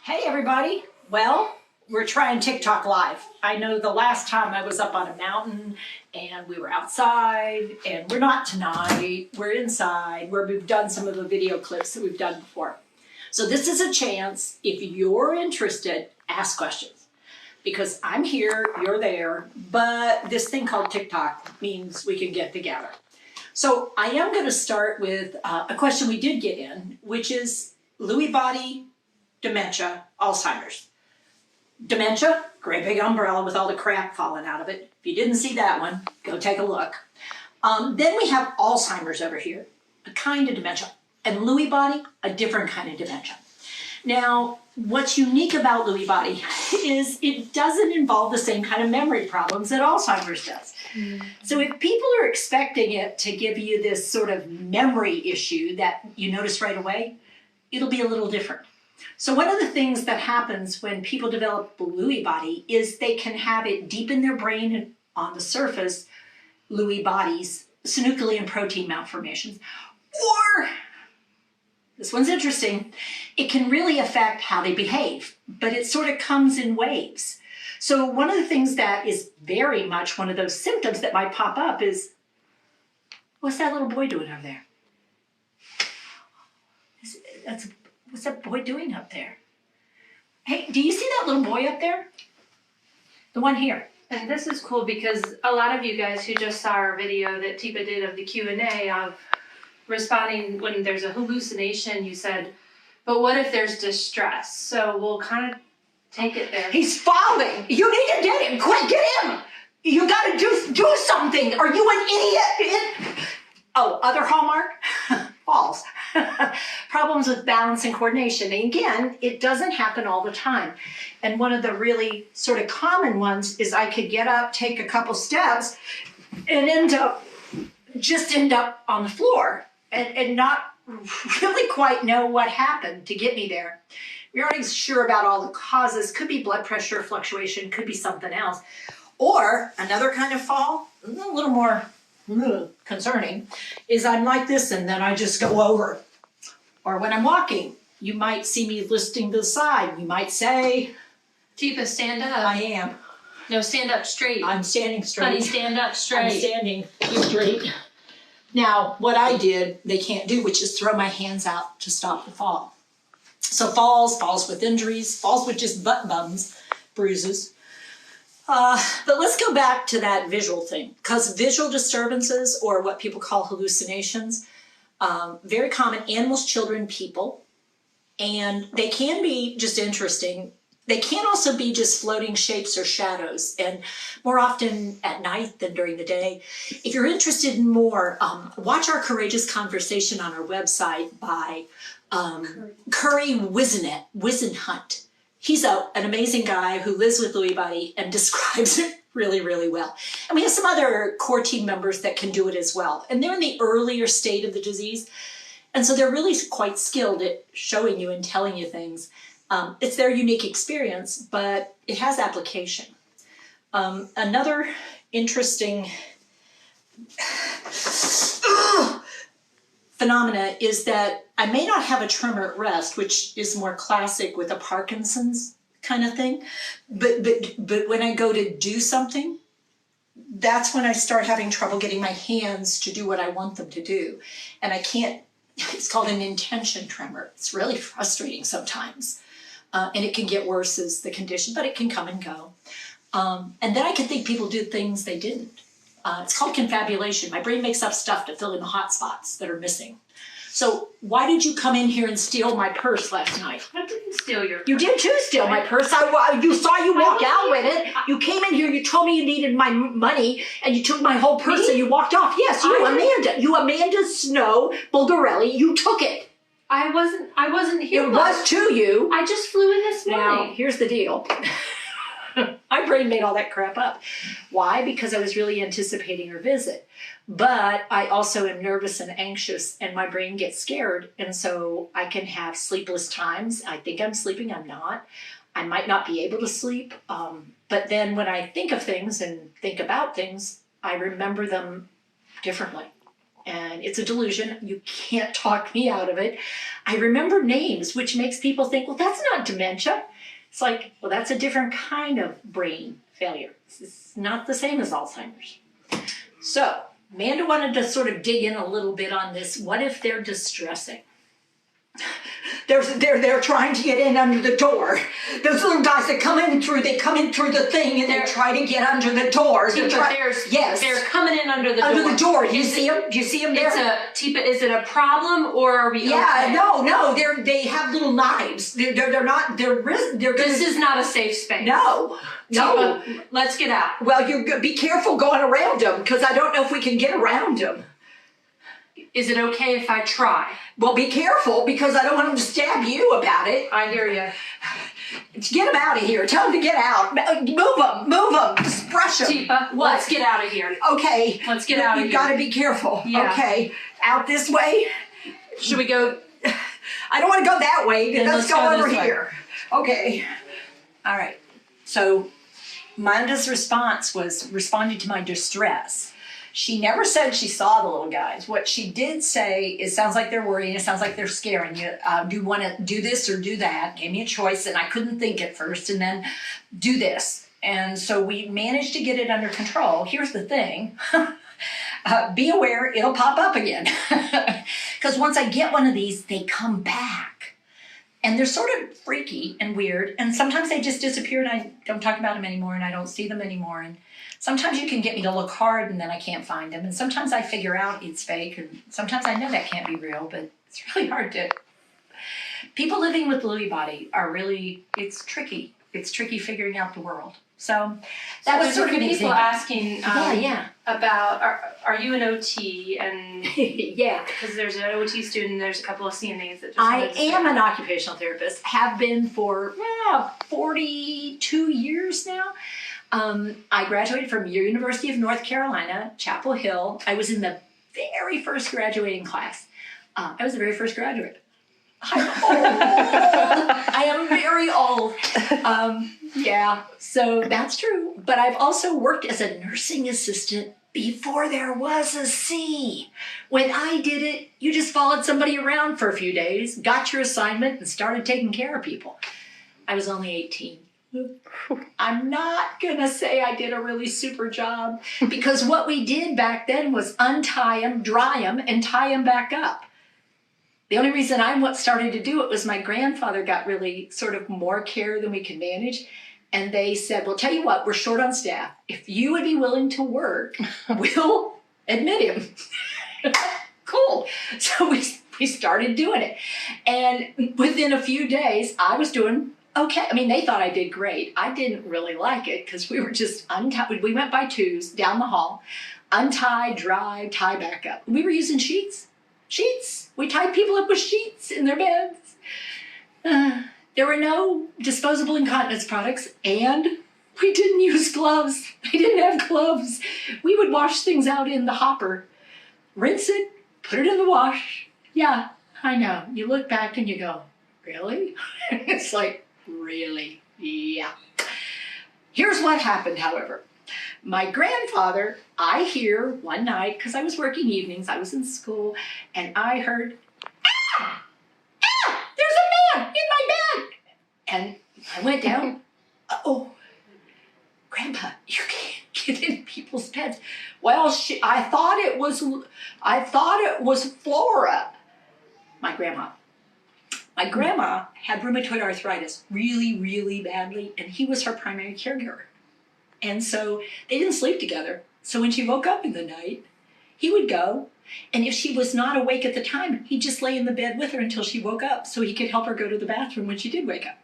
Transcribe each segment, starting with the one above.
Hey everybody. Well, we're trying TikTok live. I know the last time I was up on a mountain and we were outside, and we're not tonight. We're inside where we've done some of the video clips that we've done before. So this is a chance, if you're interested, ask questions. Because I'm here, you're there, but this thing called TikTok means we can get together. So I am going to start with a question we did get in, which is Lewy Body, dementia, Alzheimer's. Dementia, great big umbrella with all the crap falling out of it. If you didn't see that one, go take a look. Then we have Alzheimer's over here, a kind of dementia, and Lewy Body, a different kind of dementia. Now, what's unique about Lewy Body is it doesn't involve the same kind of memory problems that Alzheimer's does. So if people are expecting it to give you this sort of memory issue that you notice right away, it'll be a little different. So one of the things that happens when people develop Lewy Body is they can have it deep in their brain and on the surface, Lewy bodies, synuclein protein malformations, or, this one's interesting, it can really affect how they behave, but it sort of comes in waves. So one of the things that is very much one of those symptoms that might pop up is, what's that little boy doing over there? What's that boy doing up there? Hey, do you see that little boy up there? The one here. And this is cool because a lot of you guys who just saw our video that Teepa did of the Q&A of responding when there's a hallucination, you said, but what if there's distress? So we'll kind of take it there. He's falling. You need to get him. Quick, get him. You got to do something. Are you an idiot? Oh, other hallmark? Falls. Problems with balance and coordination. And again, it doesn't happen all the time. And one of the really sort of common ones is I could get up, take a couple steps, and end up on the floor and not really quite know what happened to get me there. We aren't sure about all the causes. Could be blood pressure fluctuation, could be something else. Or another kind of fall, a little more concerning, is I'm like this and then I just go over. Or when I'm walking, you might see me listing to the side. You might say, Teepa, stand up. I am. No, stand up straight. I'm standing straight. Honey, stand up straight. I'm standing straight. Now, what I did, they can't do, which is throw my hands out to stop the fall. So falls with injuries, falls with just butt bumps, bruises. But let's go back to that visual thing, because visual disturbances, or what people call hallucinations, very common, animals, children, people, and they can be just interesting. They can also be just floating shapes or shadows, and more often at night than during the day. If you're interested in more, watch our Courageous Conversation on our website by Curry Wisenhunt. He's an amazing guy who lives with Lewy Body and describes it really, really well. And we have some other core team members that can do it as well. And they're in the earlier state of the disease. And so they're really quite skilled at showing you and telling you things. It's their unique experience, but it has application. Another interesting phenomena is that I may not have a tremor at rest, which is more classic with a Parkinson's kind of thing. But when I go to do something, that's when I start having trouble getting my hands to do what I want them to do. And I can't, it's called an intention tremor. It's really frustrating sometimes. And it can get worse as the condition, but it can come and go. And then I can think people did things they didn't. It's called confabulation. My brain makes up stuff to fill in the hot spots that are missing. So why did you come in here and steal my purse last night? I didn't steal your purse. You did too steal my purse. You saw you walk out with it. You came in here, you told me you needed my money, and you took my whole purse and you walked off. Yes, Amanda. You, Amanda Snow Bulgarelli, you took it. I wasn't here. It was to you. I just flew in this morning. Now, here's the deal. My brain made all that crap up. Why? Because I was really anticipating her visit. But I also am nervous and anxious, and my brain gets scared. And so I can have sleepless times. I think I'm sleeping. I'm not. I might not be able to sleep. But then when I think of things and think about things, I remember them differently. and it's a delusion. You can't talk me out of it. I remember names, which makes people think, well, that's not dementia. It's like, well, that's a different kind of brain failure. It's not the same as Alzheimer's. So Amanda wanted to sort of dig in a little bit on this. What if they're distressing? They're trying to get in under the door. Those little guys that come in through the thing and they try to get under the doors. Yes, they're coming in under the door. Under the door. Do you see them? Do you see them there? Teepa, is it a problem or are we okay? No. They have little knives. They're not. This is not a safe space. No. Teepa, let's get out. Well, you be careful going around them because I don't know if we can get around them. Is it okay if I try? Well, be careful because I don't want them to stab you about it. I hear you. Get them out of here. Tell them to get out. Move them. Just brush them. Teepa, let's get out of here. Okay. Let's get out of here. You've got to be careful. Yeah. Okay. Out this way. Should we go? I don't want to go that way. Then Let's go over this way. here. Okay. All right. So Amanda's response was responding to my distress. She never said she saw the little guys. What she did say is, sounds like they're worrying. It sounds like they're scaring you. Do you want to do this or do that? Gave me a choice, and I couldn't think at first. And then do this. And so we managed to get it under control. Here's the thing. Be aware, it'll pop up again. Because once I get one of these, they come back. And they're sort of freaky and weird. And sometimes they just disappear, and I don't talk about them anymore, and I don't see them anymore. And sometimes you can get me to look hard and then I can't find them. And sometimes I figure out it's fake. And sometimes I know that can't be real, but it's really hard to. People living with Lewy Body are really, it's tricky. It's tricky figuring out the world. So that was sort of an people example. asking about, are you an OT? And yeah. Because there's an OT student, there's a couple of CNAs that just I am an occupational therapist, have been for 42 years now. I graduated from University of North Carolina, Chapel Hill. I was in the very first graduating class. I was the very first graduate. I'm old. I am very old. Yeah, so that's true. But I've also worked as a nursing assistant before there was a C. When I did it, you just followed somebody around for a few days, got your assignment, and started taking care of people. I was only 18. I'm not going to say I did a really super job because what we did back then was untie them, dry them, and tie them back up. The only reason I started to do it was my grandfather got really sort of more care than we could manage. And they said, well, tell you what, we're short on staff. If you would be willing to work, we'll admit him. Cool. So we started doing it. And within a few days, I was doing okay. I mean, they thought I did great. I didn't really like it because we were just untied. We went by twos down the hall, untie, dry, tie back up. We were using sheets. We tied people up with sheets in their beds. There were no disposable incontinence products, and we didn't use gloves. They didn't have gloves. We would wash things out in the hopper, rinse it, put it in the wash. Yeah, I know. You look back and you go, really? It's like, really? Yeah. Here's what happened, however. My grandfather, I hear one night, because I was working evenings, I was in school, and I heard, ah! Ah! There's a man in my bed! And I went down, oh, Grandpa, you can't get in people's beds. Well, I thought it was Flora, my grandma. My grandma had rheumatoid arthritis really, really badly, and he was her primary caregiver. And so they didn't sleep together. So when she woke up in the night, he would go, and if she was not awake at the time, he'd just lay in the bed with her until she woke up so he could help her go to the bathroom when she did wake up.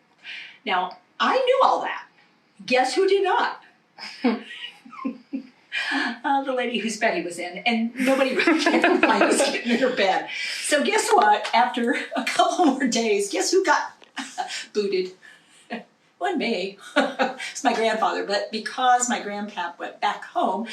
Now, I knew all that. Guess who did not? The lady whose bed he was in, and nobody really cared if I was getting in her bed. So guess what? After a couple more days, guess who got booted? Wasn't me. It's my grandfather, but because my grandpap went back home,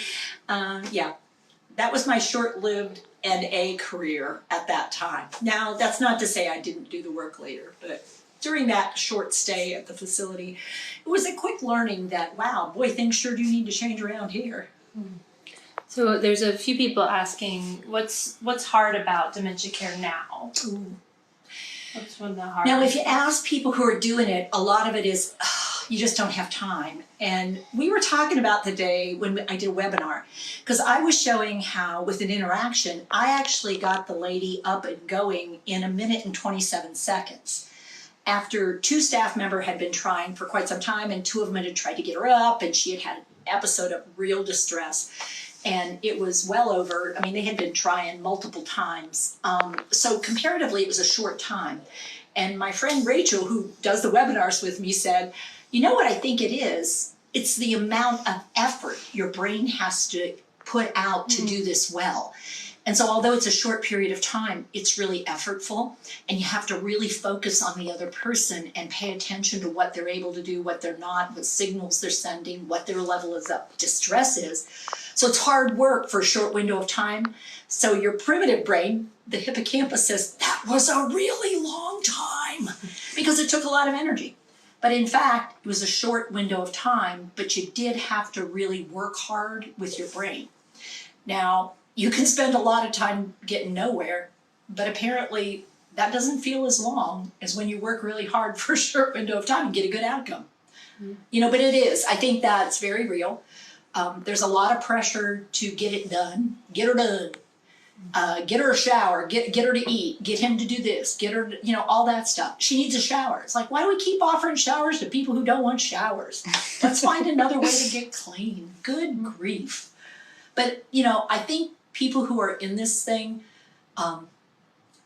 that was my short-lived NA career at that time. Now, that's not to say I didn't do the work later, but during that short stay at the facility, it was a quick learning that, wow, boy, things sure do need to change around here. So there's a few people asking, what's hard about dementia care now? Ooh. What's one of the hard? Now, if you ask people who are doing it, a lot of it is you just don't have time. And we were talking about the day when I did a webinar, because I was showing how with an interaction, I actually got the lady up and going in 1 minute and 27 seconds. After 2 staff members had been trying for quite some time, and 2 of them had tried to get her up, and she had had an episode of real distress. And it was well over, they had been trying multiple times. So comparatively, it was a short time. And my friend Rachel, who does the webinars with me, said, you know what I think it is? It's the amount of effort your brain has to put out to do this well. And so although it's a short period of time, it's really effortful, and you have to really focus on the other person and pay attention to what they're able to do, what they're not, what signals they're sending, what their level of distress is. So it's hard work for a short window of time. So your primitive brain, the hippocampus, says, that was a really long time, because it took a lot of energy. But in fact, it was a short window of time, but you did have to really work hard with your brain. Now, you can spend a lot of time getting nowhere, but apparently that doesn't feel as long as when you work really hard for a short window of time and get a good outcome. But it is. I think that's very real. There's a lot of pressure to get it done, get her done, get her a shower, get her to eat, get him to do this, get her, all that stuff. She needs a shower. It's like, why do we keep offering showers to people who don't want showers? Let's find another way to get clean. Good grief. But, I think people who are in this thing,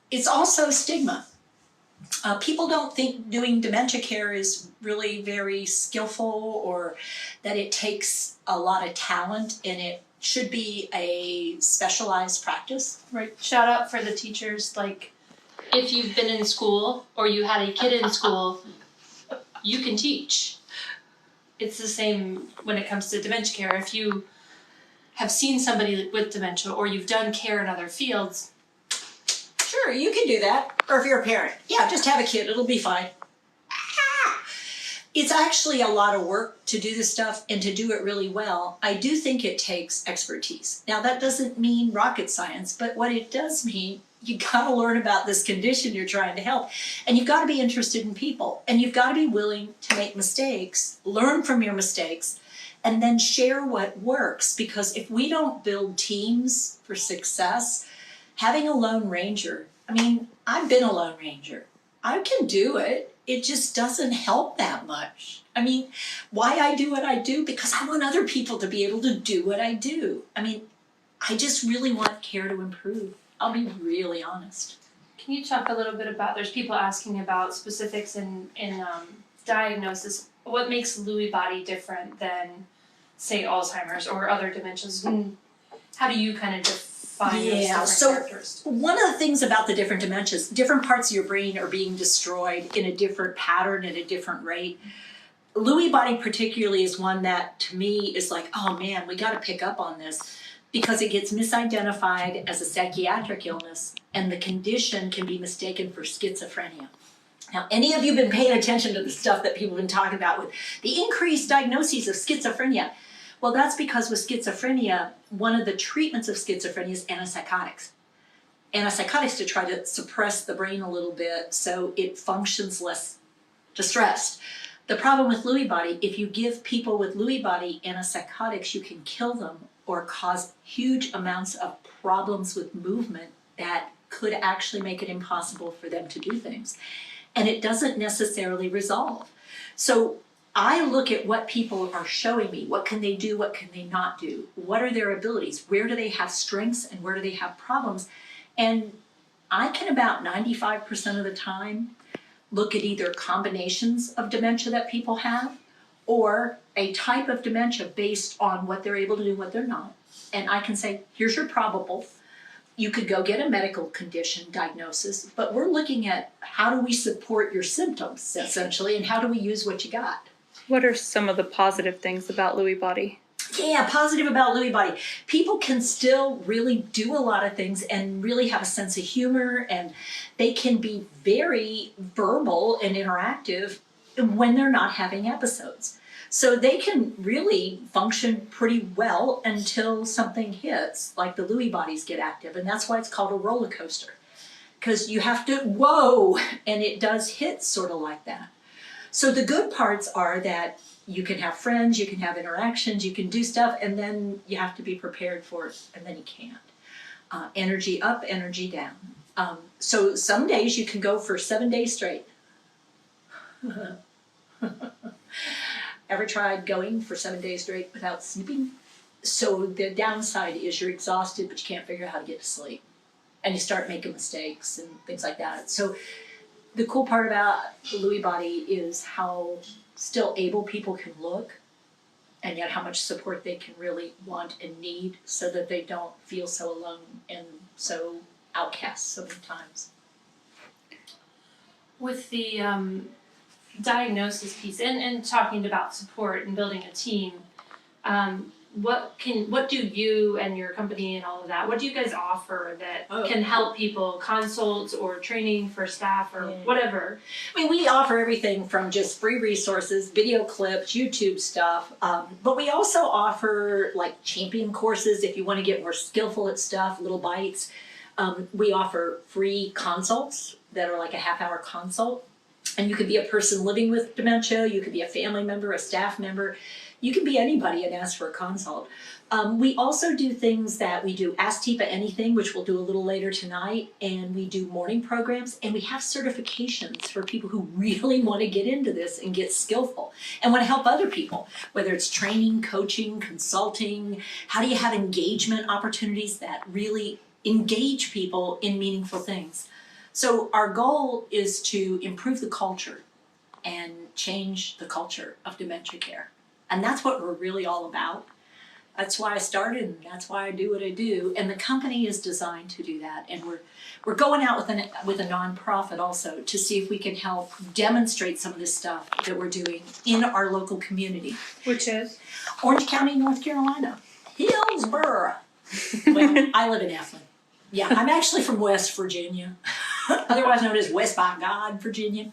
it's also stigma. People don't think doing dementia care is really very skillful, or that it takes a lot of talent, and it should be a specialized practice. Right. Shout out for the teachers. Like, if you've been in school or you had a kid in school, you can teach. It's the same when it comes to dementia care. If you have seen somebody with dementia, or you've done care in other fields. Sure, you can do that. Or if you're a parent, just have a kid, it'll be fine. It's actually a lot of work to do this stuff, and to do it really well, I do think it takes expertise. Now, that doesn't mean rocket science, but what it does mean, you gotta learn about this condition you're trying to help. And you've gotta be interested in people, and you've gotta be willing to make mistakes, learn from your mistakes, and then share what works. Because if we don't build teams for success, having a lone ranger, I've been a lone ranger. I can do it. It just doesn't help that much. Why I do what I do? Because I want other people to be able to do what I do. I just really want care to improve. I'll be really honest. Can you talk a little bit about, there's people asking about specifics in diagnosis. What makes Lewy body different than, say, Alzheimer's or other dementias? And how do you kind of define those different characteristics? One of the things about the different dementias, different parts of your brain are being destroyed in a different pattern at a different rate. Lewy body particularly is one that, to me, is like, oh man, we got to pick up on this, because it gets misidentified as a psychiatric illness, and the condition can be mistaken for schizophrenia. Now, any of you been paying attention to the stuff that people have been talking about with the increased diagnoses of schizophrenia? Well, that's because with schizophrenia, one of the treatments of schizophrenia is antipsychotics. Antipsychotics to try to suppress the brain a little bit so it functions less distressed. The problem with Lewy body, if you give people with Lewy body antipsychotics, you can kill them or cause huge amounts of problems with movement that could actually make it impossible for them to do things. And it doesn't necessarily resolve. So I look at what people are showing me. What can they do? What can they not do? What are their abilities? Where do they have strengths and where do they have problems? And I can about 95% of the time look at either combinations of dementia that people have, or a type of dementia based on what they're able to do, what they're not. And I can say, here's your probable. You could go get a medical condition diagnosis, but we're looking at how do we support your symptoms, essentially, and how do we use what you got. What are some of the positive things about Lewy body? Yeah, positive about Lewy body. People can still really do a lot of things and really have a sense of humor, and they can be very verbal and interactive when they're not having episodes. So they can really function pretty well until something hits, like the Lewy bodies get active. And that's why it's called a roller coaster. Because you have to, whoa, and it does hit sort of like that. So the good parts are that you can have friends, you can have interactions, you can do stuff, and then you have to be prepared for it, and then you can't. Energy up, energy down. So some days you can go for 7 days straight. Ever tried going for 7 days straight without sleeping? So the downside is you're exhausted, but you can't figure out how to get to sleep. And you start making mistakes and things like that. So the cool part about the Lewy body is how still able people can look, and yet how much support they can really want and need, so that they don't feel so alone and so outcast so many times. With the diagnosis piece and talking about support and building a team, what do you and your company and all of that, what do you guys offer that can help people, consults or training for staff or whatever? I mean, we offer everything from just free resources, video clips, YouTube stuff, but we also offer like champion courses if you want to get more skillful at stuff, little bites. We offer free consults that are like a half-hour consult, and you could be a person living with dementia, you could be a family member, a staff member. You can be anybody and ask for a consult. We also do things that we do Ask Teepa Anything, which we'll do a little later tonight, and we do morning programs, and we have certifications for people who really want to get into this and get skillful and want to help other people, whether it's training, coaching, consulting. How do you have engagement opportunities that really engage people in meaningful things? So our goal is to improve the culture and change the culture of dementia care. And that's what we're really all about. That's why I started, and that's why I do what I do. And the company is designed to do that. And we're going out with a nonprofit also to see if we can help demonstrate some of this stuff that we're doing in our local community. Which is? Orange County, North Carolina. Hillsborough. Well, I live in Eflin. Yeah, I'm actually from West Virginia, otherwise known as West by God, Virginia,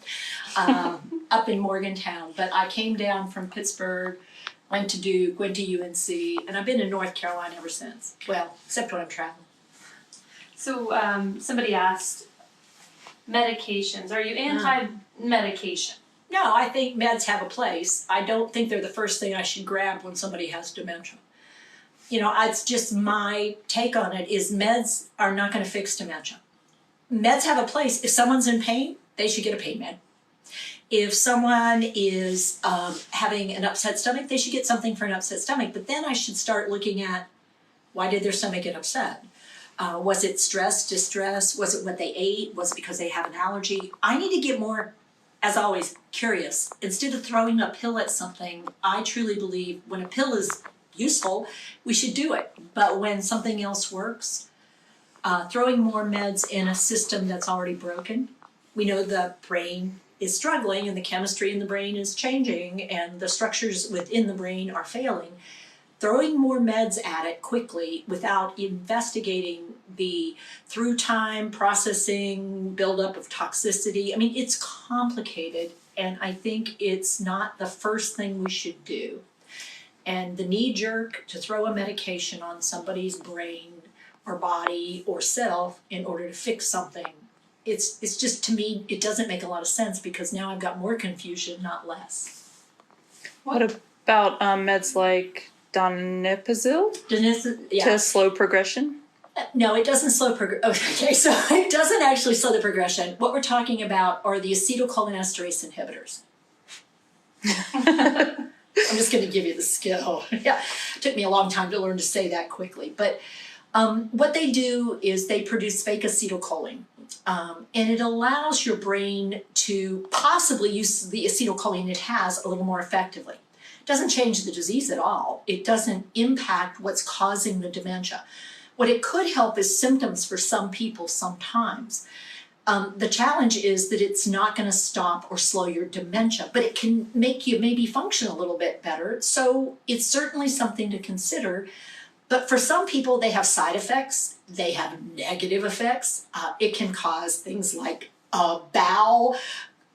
up in Morgantown. But I came down from Pittsburgh, went to Duke, went to UNC, and I've been in North Carolina ever since. Well, except when I'm traveling. So somebody asked, medications. Are you anti-medication? No, I think meds have a place. I don't think they're the first thing I should grab when somebody has dementia. You know, it's just my take on it is meds are not going to fix dementia. Meds have a place. If someone's in pain, they should get a pain med. If someone is having an upset stomach, they should get something for an upset stomach. But then I should start looking at, why did their stomach get upset? Was it stress, distress? Was it what they ate? Was it because they have an allergy? I need to get more, as always, curious. Instead of throwing a pill at something, I truly believe when a pill is useful, we should do it. But when something else works, throwing more meds in a system that's already broken, we know the brain is struggling and the chemistry in the brain is changing and the structures within the brain are failing. Throwing more meds at it quickly without investigating the through time processing, buildup of toxicity. I mean, it's complicated, and I think it's not the first thing we should do. And the knee jerk to throw a medication on somebody's brain or body or self in order to fix something, it's just, to me, it doesn't make a lot of sense, because now I've got more confusion, not less. What about meds like donepezil Yeah. to slow progression? No, it doesn't slow progression. Okay, so it doesn't actually slow the progression. What we're talking about are the acetylcholinesterase inhibitors. I'm just going to give you the skill. Yeah, it took me a long time to learn to say that quickly. But what they do is they produce fake acetylcholine. And it allows your brain to possibly use the acetylcholine it has a little more effectively. It doesn't change the disease at all. It doesn't impact what's causing the dementia. What it could help is symptoms for some people sometimes. The challenge is that it's not going to stop or slow your dementia, but it can make you maybe function a little bit better. So it's certainly something to consider. But for some people, they have side effects. They have negative effects. It can cause things like bowel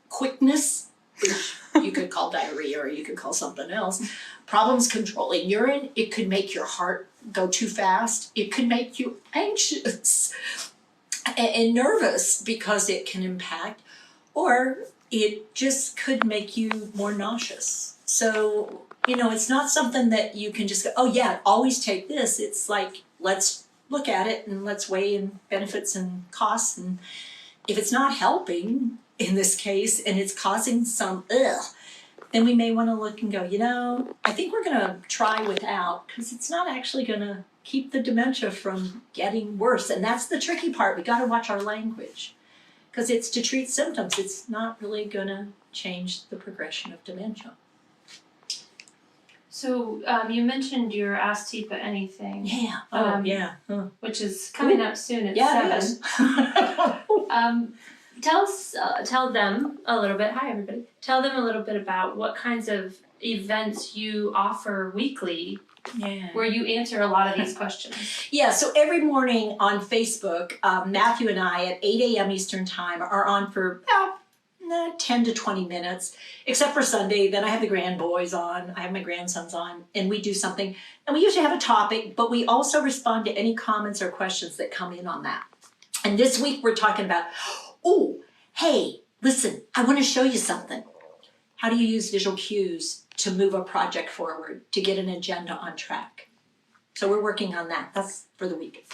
quickness, which you could call diarrhea or you could call something else. Problems controlling urine. It could make your heart go too fast. It could make you anxious and nervous because it can impact, or it just could make you more nauseous. So, you know, it's not something that you can just go, oh yeah, always take this. It's like, let's look at it and let's weigh in benefits and costs. And if it's not helping in this case and it's causing some then we may want to look and go, you know, I think we're going to try without, because it's not actually going to keep the dementia from getting worse. And that's the tricky part. We got to watch our language, because it's to treat symptoms. It's not really going to change the progression of dementia. So you mentioned your Ask Teepa Anything. Yeah. Yeah. Which is coming up soon at Yeah, 7. Tell them a little bit. Hi, everybody. Tell them a little bit about what kinds of events you offer weekly, where you answer a lot of these questions. Yeah. So every morning on Facebook, Matthew and I at 8 a.m. Eastern Time are on for about 10 to 20 minutes, except for Sunday. Then I have the grand boys on. I have my grandsons on, and we do something. And we usually have a topic, but we also respond to any comments or questions that come in on that. And this week we're talking about, oh, hey, listen, I want to show you something. How do you use visual cues to move a project forward, to get an agenda on track? So we're working on that. That's for the week.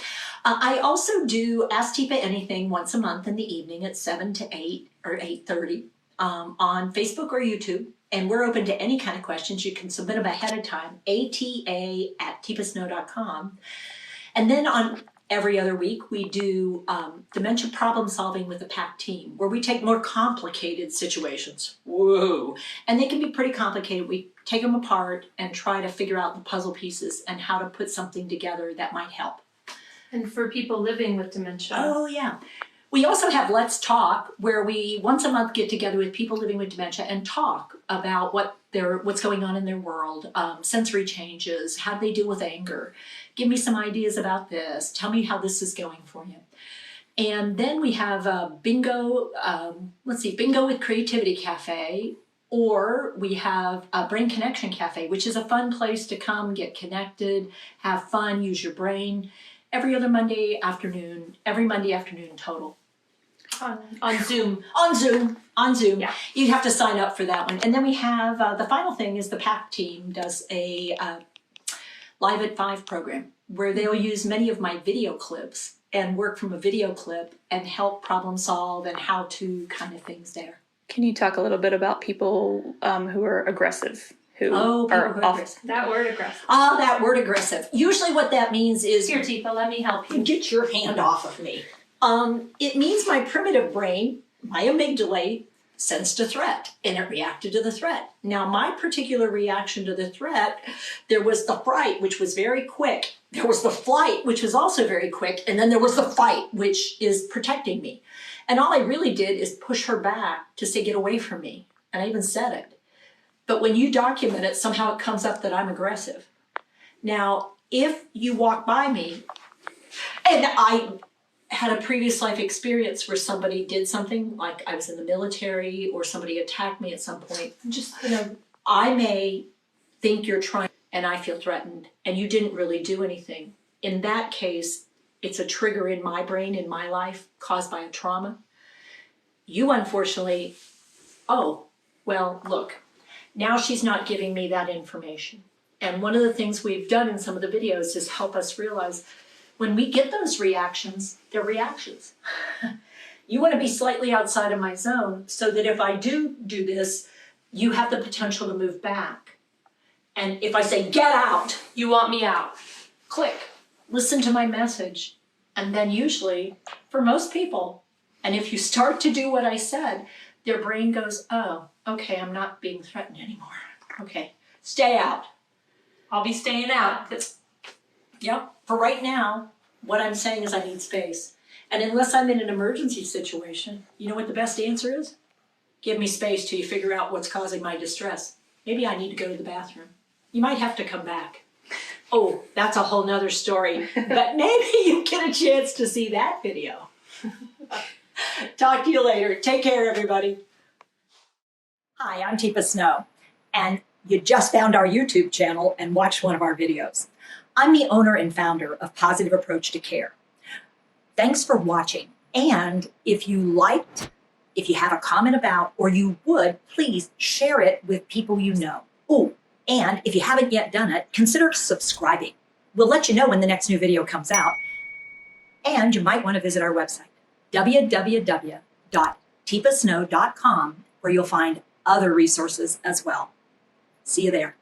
I also do Ask Teepa Anything once a month in the evening at 7 to 8 or 8:30 on Facebook or YouTube. And we're open to any kind of questions. You can submit them ahead of time, ata@teepasno.com. And then on every other week, we do dementia problem solving with a PAC team, where we take more complicated situations. Whoa. And they can be pretty complicated. We take them apart and try to figure out the puzzle pieces and how to put something together that might help. And for people living with dementia. Oh, yeah. We also have Let's Talk, where we once a month get together with people living with dementia and talk about what's going on in their world, sensory changes, how they deal with anger. Give me some ideas about this. Tell me how this is going for you. And then we have Bingo, Bingo with Creativity Cafe, or we have a Brain Connection Cafe, which is a fun place to come, get connected, have fun, use your brain. Every Monday afternoon total. On Zoom. On Zoom. Yeah. You have to sign up for that one. And then we have, the final thing is the PAC team does a Live at 5 program, where they'll use many of my video clips and work from a video clip and help problem solve and how to kind of things there. Can you talk a little bit about people who are aggressive? People who are aggressive. That word aggressive. That word aggressive. Usually what that means is... Here, Teepa, let me help you. Get your hand off of me. It means my primitive brain, my amygdala, sensed a threat, and it reacted to the threat. Now, my particular reaction to the threat, there was the fright, which was very quick. There was the flight, which was also very quick. And then there was the fight, which is protecting me. And all I really did is push her back to say, get away from me. And I even said it. But when you document it, somehow it comes up that I'm aggressive. Now, if you walk by me, and I had a previous life experience where somebody did something, like I was in the military or somebody attacked me at some point, I may think you're trying, and I feel threatened, and you didn't really do anything. In that case, it's a trigger in my brain, in my life, caused by a trauma. You unfortunately, look, now she's not giving me that information. And one of the things we've done in some of the videos is help us realize when we get those reactions, they're reactions. You want to be slightly outside of my zone so that if I do this, you have the potential to move back. And if I say, get out, you want me out. Click, listen to my message. And then usually, for most people, and if you start to do what I said, their brain goes, oh, okay, I'm not being threatened anymore. Okay, stay out. I'll be staying out. Yep, for right now, what I'm saying is I need space. And unless I'm in an emergency situation, you know what the best answer is? Give me space till you figure out what's causing my distress. Maybe I need to go to the bathroom. You might have to come back. Oh, that's a whole nother story. But maybe you get a chance to see that video. Talk to you later. Take care, everybody. Hi, I'm Teepa Snow, and you just found our YouTube channel and watched one of our videos. I'm the owner and founder of Positive Approach to Care. Thanks for watching, and if you liked, if you have a comment about, or you would, please share it with people you know. Oh, and if you haven't yet done it, consider subscribing. We'll let you know when the next new video comes out, and you might want to visit our website, www.teepasnow.com, where you'll find other resources as well. See you there.